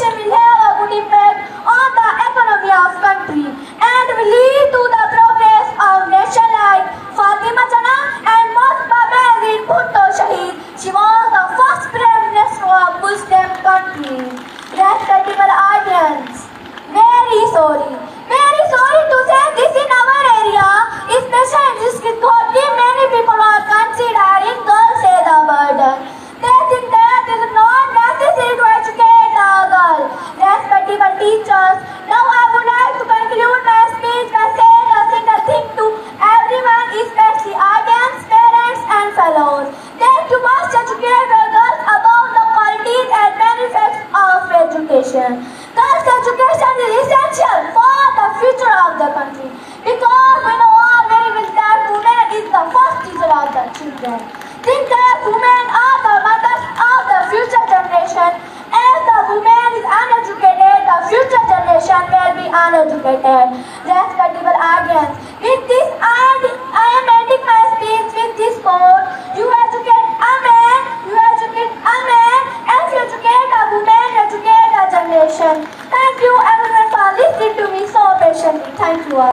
education will have a good impact on the economy of country and will lead to the progress of nation like Fatima Jana and Mosba Bezir Bhutto Shahid. She was the first Prime Minister of Muslim country. Respectable audience, very sorry to say this in our area, especially in this Kithoti, many people are considering girls as a burden. They think that it is not necessary to educate a girl. Respectable teachers, now I would like to conclude my speech by saying a single thing to everyone, especially audience, parents and fellows, that you must educate your girls about the qualities and benefits of education. Girls' education is essential for the future of the country because we know all very well that women is the first teacher of the children. Think that women are the mothers of the future generation. As the woman is uneducated, the future generation will be uneducated. Respectable audience, with this I am ending my speech with this quote: you educate a man, you educate a man, as you educate a woman, you educate a generation. Thank you everyone for listening to me so patiently. Thank you all.